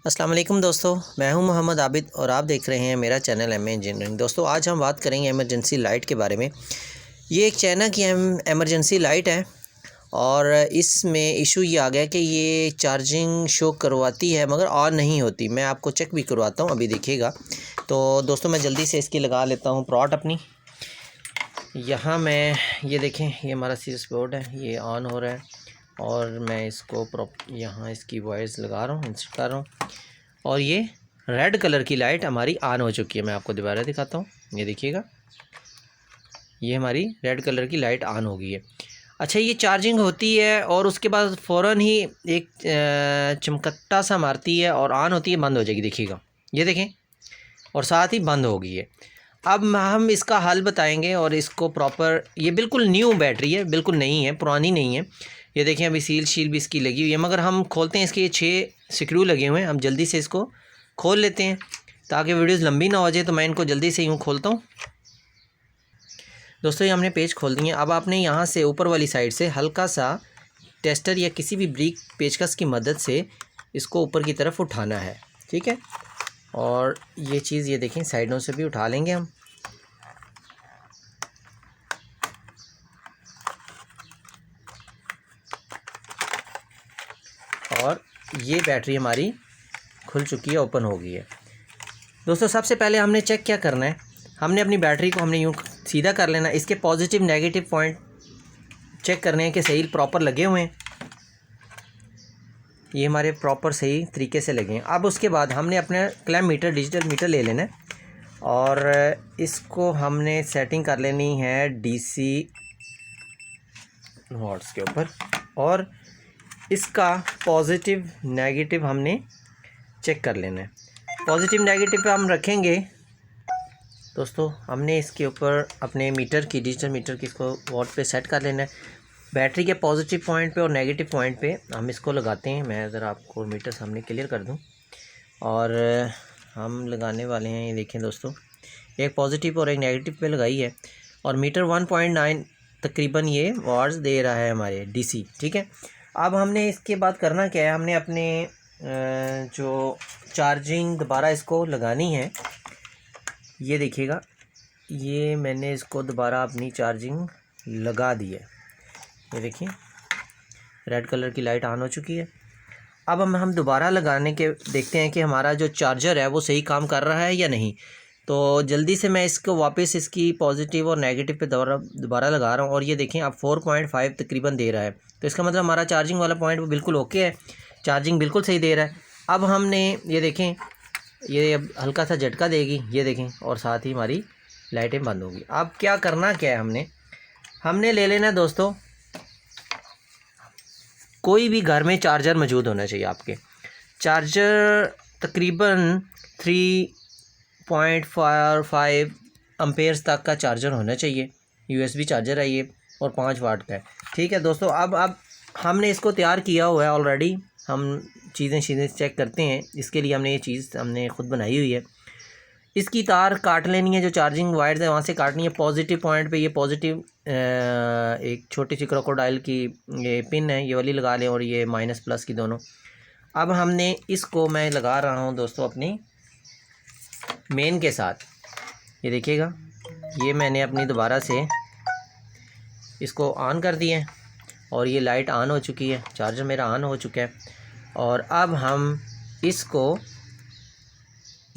अस्सलाम वालेकुम दोस्तों, मैं हूं मोहम्मद आबिद और आप देख रहे हैं मेरा चैनल एम इंजीनियरिंग। दोस्तों आज हम बात करेंगे इमरजेंसी लाइट के बारे में। ये एक चाइना की एमरजेंसी लाइट है और इसमें इशू ये आ गया कि ये चार्जिंग शो करवाती है मगर ऑन नहीं होती। मैं आपको चेक भी करवाता हूं, अभी देखिएगा। तो दोस्तों मैं जल्दी से इसकी लगा लेता हूं प्रॉट अपनी। यहाँ मैं ये देखें, ये हमारा सीरीज बोर्ड है, ये ऑन हो रहा है और मैं इसको यहाँ इसकी वायर्स लगा रहा हूँ, इंस्टॉल कर रहा हूँ और ये रेड कलर की लाइट हमारी ऑन हो चुकी है। मैं आपको दोबारा दिखाता हूँ, ये देखिएगा, ये हमारी रेड कलर की लाइट ऑन हो गई है। अच्छा, ये चार्जिंग होती है और उसके बाद फ़ौरन ही एक चमकट्टा सा मारती है और ऑन होती है, बंद हो जाएगी। देखिएगा, ये देखें, और साथ ही बंद हो गई है। अब हम इसका हल बताएंगे और इसको प्रॉपर, ये बिल्कुल न्यू बैटरी है, बिल्कुल नई है, पुरानी नहीं है। ये देखें, अभी सील भी इसकी लगी हुई है, मगर हम खोलते हैं, इसके ये 6 स्क्रू लगे हुए हैं। हम जल्दी से इसको खोल लेते हैं ताकि वीडियोस लंबी ना हो जाए। तो मैं इनको जल्दी से यूँ खोलता हूँ। दोस्तों ये हमने पेज खोल दिए। अब आपने यहाँ से ऊपर वाली साइड से हल्का सा टेस्टर या किसी भी ब्रिक पेचकस की मदद से इसको ऊपर की तरफ उठाना है, ठीक है। और ये चीज़, ये देखें, साइडों से भी उठा लेंगे हम। और ये बैटरी हमारी खुल चुकी है, ओपन हो गई है। दोस्तों सबसे पहले हमने चेक क्या करना है, हमने अपनी बैटरी को हमने यूँ सीधा कर लेना। इसके पॉजिटिव नेगेटिव पॉइंट चेक करने हैं कि सही प्रॉपर लगे हुए हैं। ये हमारे प्रॉपर सही तरीके से लगे हैं। अब उसके बाद हमने अपना क्लैम्प मीटर, डिजिटल मीटर ले लेना है और इसको हमने सेटिंग कर लेनी है DC वॉट्स के ऊपर। और इसका पॉजिटिव नेगेटिव हमने चेक कर लेना है। पॉजिटिव नेगेटिव पे हम रखेंगे। दोस्तों हमने इसके ऊपर अपने मीटर की, डिजिटल मीटर की, इसको वॉट पे सेट कर लेना है। बैटरी के पॉजिटिव पॉइंट पे और नेगेटिव पॉइंट पे हम इसको लगाते हैं। मैं ज़रा आपको मीटर सामने क्लियर कर दूं और हम लगाने वाले हैं। ये देखें दोस्तों, एक पॉजिटिव और एक नेगेटिव पे लगाई है और मीटर 1.9 तकरीबन ये वाट्स दे रहा है हमारे DC, ठीक है। अब हमने इसके बाद करना क्या है, हमने अपने जो चार्जिंग दोबारा इसको लगानी है। ये देखिएगा, ये मैंने इसको दोबारा अपनी चार्जिंग लगा दी है। ये देखिए, रेड कलर की लाइट ऑन हो चुकी है। अब हम दोबारा लगाने के देखते हैं कि हमारा जो चार्जर है वो सही काम कर रहा है या नहीं। तो जल्दी से मैं इसको वापस इसकी पॉजिटिव और नेगेटिव पे दोबारा लगा रहा हूँ और ये देखें, अब 4.5 तकरीबन दे रहा है। तो इसका मतलब हमारा चार्जिंग वाला पॉइंट वो बिल्कुल ओके है, चार्जिंग बिल्कुल सही दे रहा है। अब हमने ये देखें, ये अब हल्का सा झटका देगी, ये देखें, और साथ ही हमारी लाइटें बंद होगी। अब क्या करना क्या है, हमने ले लेना दोस्तों, कोई भी घर में चार्जर मौजूद होना चाहिए आपके। चार्जर तकरीबन 3.45 एम्पेयर्स तक का चार्जर होना चाहिए। USB चार्जर है ये और 5 वाट का है, ठीक है दोस्तों। अब हमने इसको तैयार किया हुआ है ऑलरेडी। हम चीज़ें चेक करते हैं, इसके लिए हमने ये चीज़ हमने ख़ुद बनाई हुई है। इसकी तार काट लेनी है, जो चार्जिंग वायर है वहाँ से काटनी है। पॉजिटिव पॉइंट पे ये पॉजिटिव एक छोटी सी क्रोकोडाइल की ये पिन है, ये वाली लगा लें, और ये माइनस प्लस की दोनों। अब हमने इसको, मैं लगा रहा हूँ दोस्तों अपनी मेन के साथ। ये देखिएगा, ये मैंने अपनी दोबारा से इसको ऑन कर दिया है और ये लाइट ऑन हो चुकी है, चार्जर मेरा ऑन हो चुका है। और अब हम इसको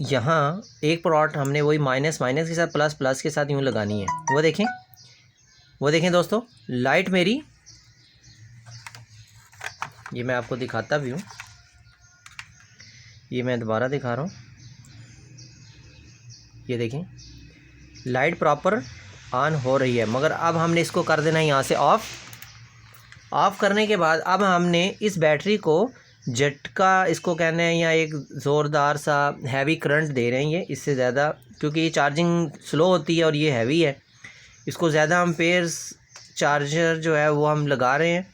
यहाँ एक प्लॉट हमने वही माइनस के साथ प्लस के साथ यूँ लगानी है। वो देखें दोस्तों, लाइट मेरी, ये मैं आपको दिखाता भी हूँ, ये मैं दोबारा दिखा रहा हूँ। ये देखें, लाइट प्रॉपर ऑन हो रही है। मगर अब हमने इसको कर देना है यहाँ से ऑफ़ करने के बाद अब हमने इस बैटरी को झटका, इसको कहने हैं, या एक ज़ोरदार सा हैवी करंट दे रहे हैं ये, इससे ज़्यादा, क्योंकि ये चार्जिंग स्लो होती है और ये हैवी है। इसको ज़्यादा एम्पेयर्स चार्जर जो है वो हम लगा रहे हैं।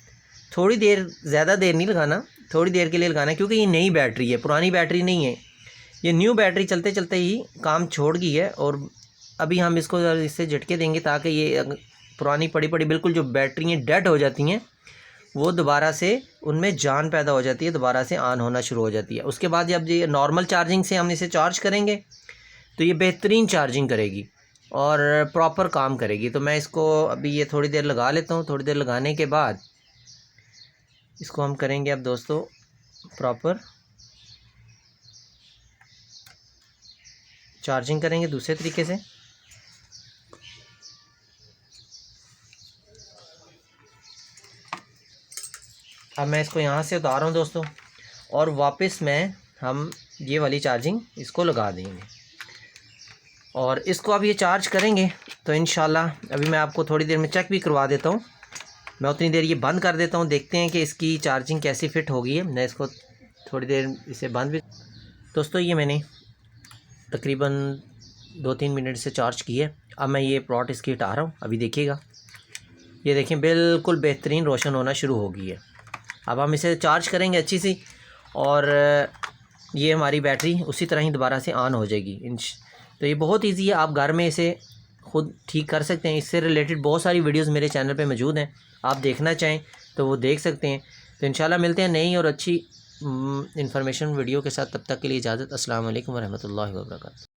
थोड़ी देर, ज़्यादा देर नहीं लगाना, थोड़ी देर के लिए लगाना है, क्योंकि ये नई बैटरी है, पुरानी बैटरी नहीं है। ये न्यू बैटरी चलते चलते ही काम छोड़ गई है और अभी हम इसको इससे झटके देंगे ताकि ये पुरानी पड़ी बिल्कुल जो बैटरी डेड हो जाती हैं वो दोबारा से उनमें जान पैदा हो जाती है, दोबारा से ऑन होना शुरू हो जाती है। उसके बाद जब ये नॉर्मल चार्जिंग से हम इसे चार्ज करेंगे तो ये बेहतरीन चार्जिंग करेगी और प्रॉपर काम करेगी। तो मैं इसको अभी ये थोड़ी देर लगा लेता हूँ। थोड़ी देर लगाने के बाद इसको हम करेंगे अब दोस्तों प्रॉपर चार्जिंग करेंगे दूसरे तरीके से। अब मैं इसको यहाँ से उतार रहा हूँ दोस्तों और वापस हम ये वाली चार्जिंग इसको लगा देंगे और इसको अब ये चार्ज करेंगे तो इंशाल्लाह अभी मैं आपको थोड़ी देर में चेक भी करवा देता हूँ। मैं उतनी देर ये बंद कर देता हूँ, देखते हैं कि इसकी चार्जिंग कैसी फ़िट हो गई है। मैं इसको थोड़ी देर इसे बंद भी दोस्तों ये मैंने तकरीबन 2-3 मिनट से चार्ज की है। अब मैं ये प्लॉट इसकी हटा रहा हूँ। अभी देखिएगा, ये देखें बिल्कुल बेहतरीन रोशन होना शुरू हो गई है। अब हम इसे चार्ज करेंगे अच्छी सी और ये हमारी बैटरी उसी तरह ही दोबारा से ऑन हो जाएगी। तो ये बहुत इजी है, आप घर में इसे ख़ुद ठीक कर सकते हैं। इससे रिलेटेड बहुत सारी वीडियोस मेरे चैनल पे मौजूद हैं, आप देखना चाहें तो वो देख सकते हैं। तो इंशाल्लाह मिलते हैं नई और अच्छी इन्फॉर्मेशन वीडियो के साथ। तब तक के लिए इजाज़त। अस्सलाम वालेकुम व रहमतुल्लाहि व बरकातहू।